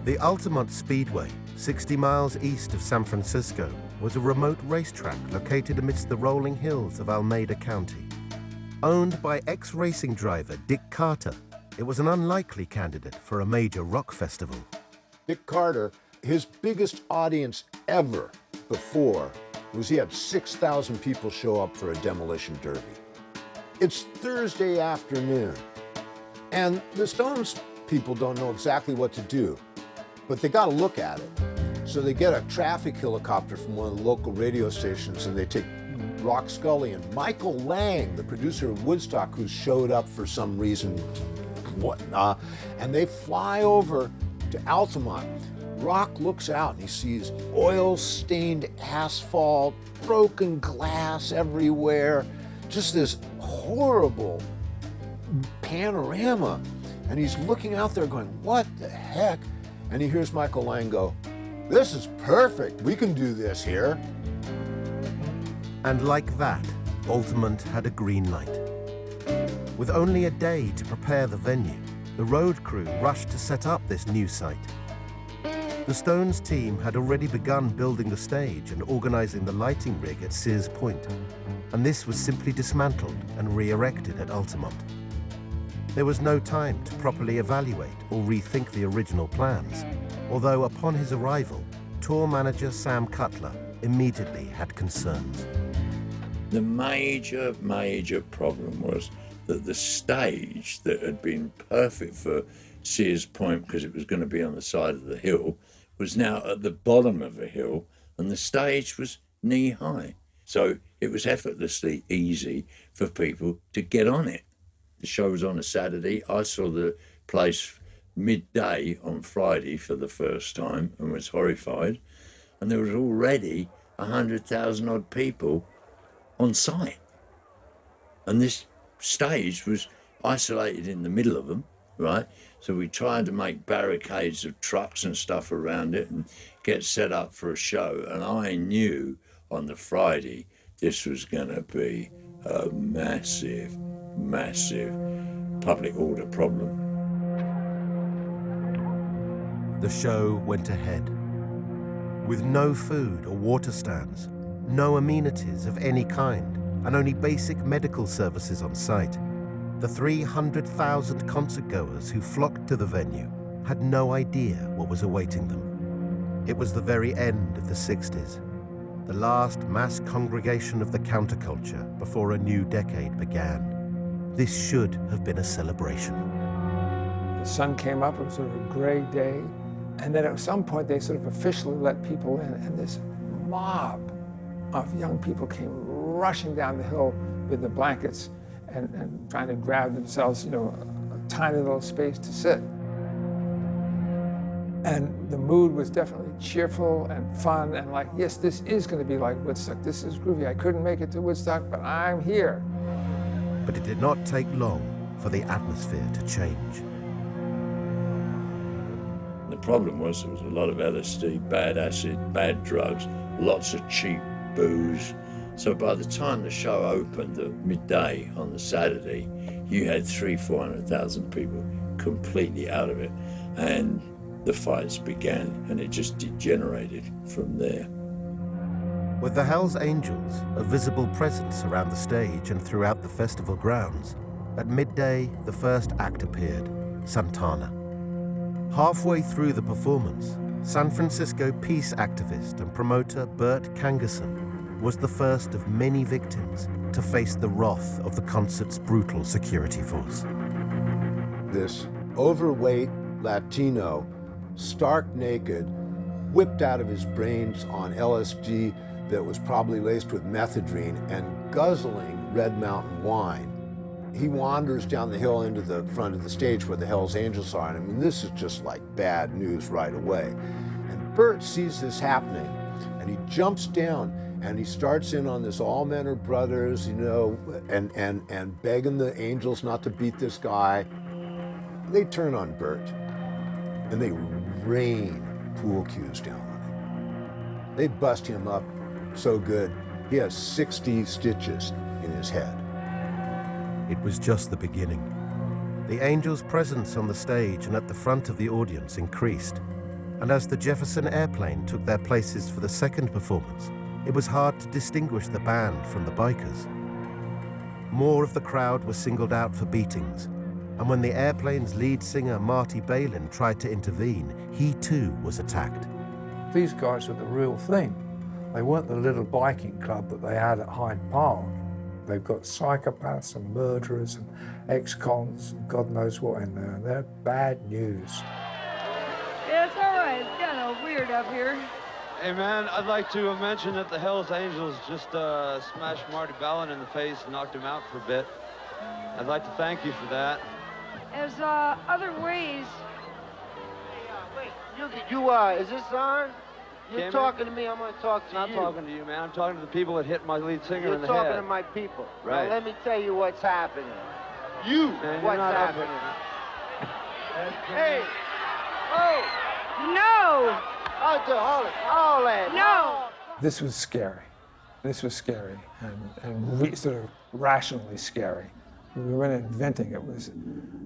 The Altamont Speedway, 60 miles east of San Francisco, was a remote racetrack located amidst the rolling hills of Alameda County. Owned by ex-racing driver Dick Carter, it was an unlikely candidate for a major rock festival. Dick Carter, his biggest audience ever before was he had 6,000 people show up for a demolition derby. It's Thursday afternoon, and the Stones people don't know exactly what to do, but they got to look at it. So they get a traffic helicopter from one of the local radio stations, and they take Rock Scully and Michael Lang, the producer of Woodstock, who showed up for some reason, whatnot, and they fly over to Altamont. Rock looks out and he sees oil-stained asphalt, broken glass everywhere, just this horrible panorama. And he's looking out there going, what the heck? And he hears Michael Lang go, this is perfect, we can do this here. And like that, Altamont had a green light. With only a day to prepare the venue, the road crew rushed to set up this new site. The Stones team had already begun building the stage and organizing the lighting rig at Sears Point, and this was simply dismantled and re-erected at Altamont. There was no time to properly evaluate or rethink the original plans, although upon his arrival, tour manager Sam Cutler immediately had concerns. The major problem was that the stage that had been perfect for Sears Point because it was going to be on the side of the hill was now at the bottom of a hill, and the stage was knee-high. So it was effortlessly easy for people to get on it. The show was on a Saturday. I saw the place midday on Friday for the first time and was horrified. And there was already 100,000 odd people on site. And this stage was isolated in the middle of them, right? So we tried to make barricades of trucks and stuff around it and get set up for a show. And I knew on the Friday this was going to be a massive public order problem. The show went ahead. With no food or water stands, no amenities of any kind, and only basic medical services on site, the 300,000 concertgoers who flocked to the venue had no idea what was awaiting them. It was the very end of the 60s, the last mass congregation of the counterculture before a new decade began. This should have been a celebration. The sun came up, it was sort of a gray day, and then at some point they sort of officially let people in, and this mob of young people came rushing down the hill with the blankets and trying to grab themselves, a tiny little space to sit. And the mood was definitely cheerful and fun and like, yes, this is going to be like Woodstock. This is groovy. I couldn't make it to Woodstock, but I'm here. But it did not take long for the atmosphere to change. The problem was there was a lot of LSD, bad acid, bad drugs, lots of cheap booze. So by the time the show opened at midday on the Saturday, you had 300,000-400,000 people completely out of it. And the fights began, and it just degenerated from there. With the Hells Angels a visible presence around the stage and throughout the festival grounds, at midday the first act appeared, Santana. Halfway through the performance, San Francisco peace activist and promoter Bert Kangerson was the first of many victims to face the wrath of the concert's brutal security force. This overweight Latino, stark naked, whipped out of his brains on LSD that was probably laced with methadone and guzzling Red Mountain wine. He wanders down the hill into the front of the stage where the Hells Angels are. And I mean, this is just like bad news right away. And Bert sees this happening, and he jumps down and he starts in on this all men are brothers, and begging the Angels not to beat this guy. They turn on Bert, and they rain pool cues down on him. They bust him up so good, he has 60 stitches in his head. It was just the beginning. The Angels' presence on the stage and at the front of the audience increased. And as the Jefferson airplane took their places for the second performance, it was hard to distinguish the band from the bikers. More of the crowd were singled out for beatings, and when the airplane's lead singer Marty Balin tried to intervene, he too was attacked. These guys were the real thing. They weren't the little biking club that they had at Hyde Park. They've got psychopaths and murderers and ex-cons and God knows what in there. They're bad news. Yeah, it's all right. It's kind of weird up here. Hey, man, I'd like to mention that the Hells Angels just smashed Marty Balin in the face and knocked him out for a bit. I'd like to thank you for that. There's other ways. Wait, is this on? You're Cameron? talking to me, I'm gonna talk to you. I'm not talking to you, man. I'm talking to the people that hit my lead singer in the head. You're talking to my people. Right. Now let me tell you what's happening. Man, What's you're not happening? Hey! Oh! No! All that. No! This was scary. This was scary and sort of rationally scary. We weren't inventing it. It was